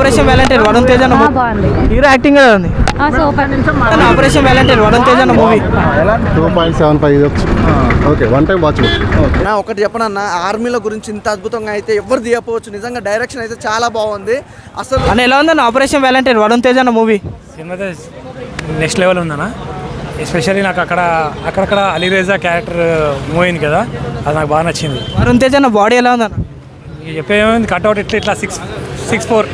Operation Valentine Varun Tej అన్న బాగుంది. Hero acting కదా ఉంది. ఆపరేషన్ వ్యాలంటైన్ వరుణ్ తేజ్ అన్న మూవీ 2.75 ఇవ్వచ్చు. Okay, one time watch. ఒకటి చెప్పనన్నా, ఆర్మీల గురించి ఇంత అద్భుతంగా అయితే ఎవరు తీయపోవచ్చు. నిజంగా డైరెక్షన్ అయితే చాలా బాగుంది అసలు. అన్న ఎలా ఉందన్న ఆపరేషన్ వ్యాలంటైన్ వరుణ్ తేజ్ అన్న మూవీ? సినిమా నెక్స్ట్ లెవెల్ ఉందన్న. ఎస్పెషల్లీ నాకు అక్కడక్కడ అలీరేజా క్యారెక్టర్ మూవ్ అయింది కదా, అది నాకు బాగా నచ్చింది. వరుణ్ తేజ్ అన్న బాడీ ఎలా ఉందన్న? చెప్పేమైంది, కట్అవుట్ ఇట్లా 6'4"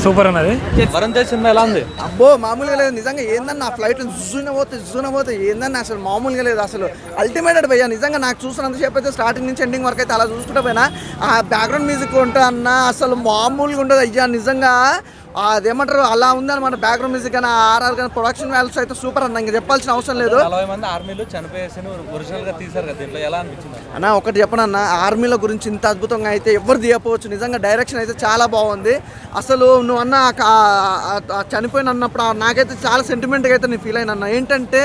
సూపర్ ఉన్నది. వరుణ్ తేజ్ సినిమా ఎలా ఉంది? అబ్బో మామూలుగా లేదు నిజంగా. ఏందన్న ఆ ఫ్లైట్ జుజున పోతే ఏందన్న అసలు మామూలుగా లేదు అసలు. అల్టిమేటెడ్ భయ్యా నిజంగా. నాకు చూసినంతసేపు అయితే స్టార్టింగ్ నుంచి ఎండింగ్ వరకు అయితే అలా చూసుకుంటా పోయినా. ఆ బ్యాక్గ్రౌండ్ మ్యూజిక్ ఉంటా అన్న అసలు మామూలుగా ఉండదు అయ్యా నిజంగా. అదేమంటారు అలా ఉందని మన బ్యాక్గ్రౌండ్ మ్యూజిక్ కానీ ఆర్ఆర్ కానీ ప్రొడక్షన్ వాల్యూస్ అయితే సూపర్ అన్న. ఇంకా చెప్పాల్సిన అవసరం లేదు. 40 మంది ఆర్మీలో చనిపోయేసి ఒరిజినల్ గా తీసారు కదా, దీంట్లో ఎలా అనిపించింది అన్న? ఒకటి చెప్పనన్నా, ఆర్మీల గురించి ఇంత అద్భుతంగా అయితే ఎవరు తీయపోవచ్చు. నిజంగా డైరెక్షన్ అయితే చాలా బాగుంది అసలు. నువ్వు అన్న చనిపోయిన అన్నప్పుడు నాకైతే చాలా సెంటిమెంట్గా అయితే నేను ఫీల్ అయినా. ఏంటంటే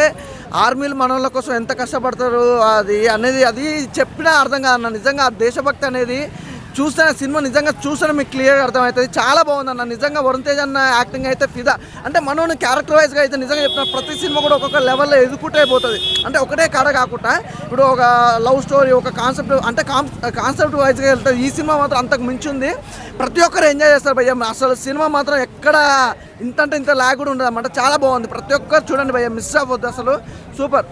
ఆర్మీలు మనోళ్ళ కోసం ఎంత కష్టపడతారు అది చెప్పినా అర్థం కాదన్న. నిజంగా దేశభక్తి అనేది చూస్తే సినిమా నిజంగా చూస్తే మీకు క్లియర్గా అర్థమవుతుంది. చాలా బాగుందన్న నిజంగా. వరుణ్ తేజ్ అన్న యాక్టింగ్ అయితే ఫిదా. అంటే మనోని క్యారెక్టర్ వైజ్గా అయితే నిజంగా చెప్తున్నా, ప్రతి సినిమా కూడా ఒక్కొక్క లెవెల్లో ఎదుగుకుంటే పోతుంది. అంటే ఒకటే కాడ కాకుండా ఇప్పుడు ఒక లవ్ స్టోరీ, ఒక కాన్సెప్ట్, అంటే కాన్సెప్ట్ వైజ్గా వెళ్తుంది. ఈ సినిమా మాత్రం అంతకు మించి ఉంది. ప్రతి ఒక్కరు ఎంజాయ్ చేస్తారు భయ్య. అసలు సినిమా మాత్రం ఎక్కడ ఇంత లాగ్ కూడా ఉండదు అన్నమాట. చాలా బాగుంది. ప్రతి ఒక్కరు చూడండి భయ్య, మిస్ అవ్వద్దు అసలు. సూపర్.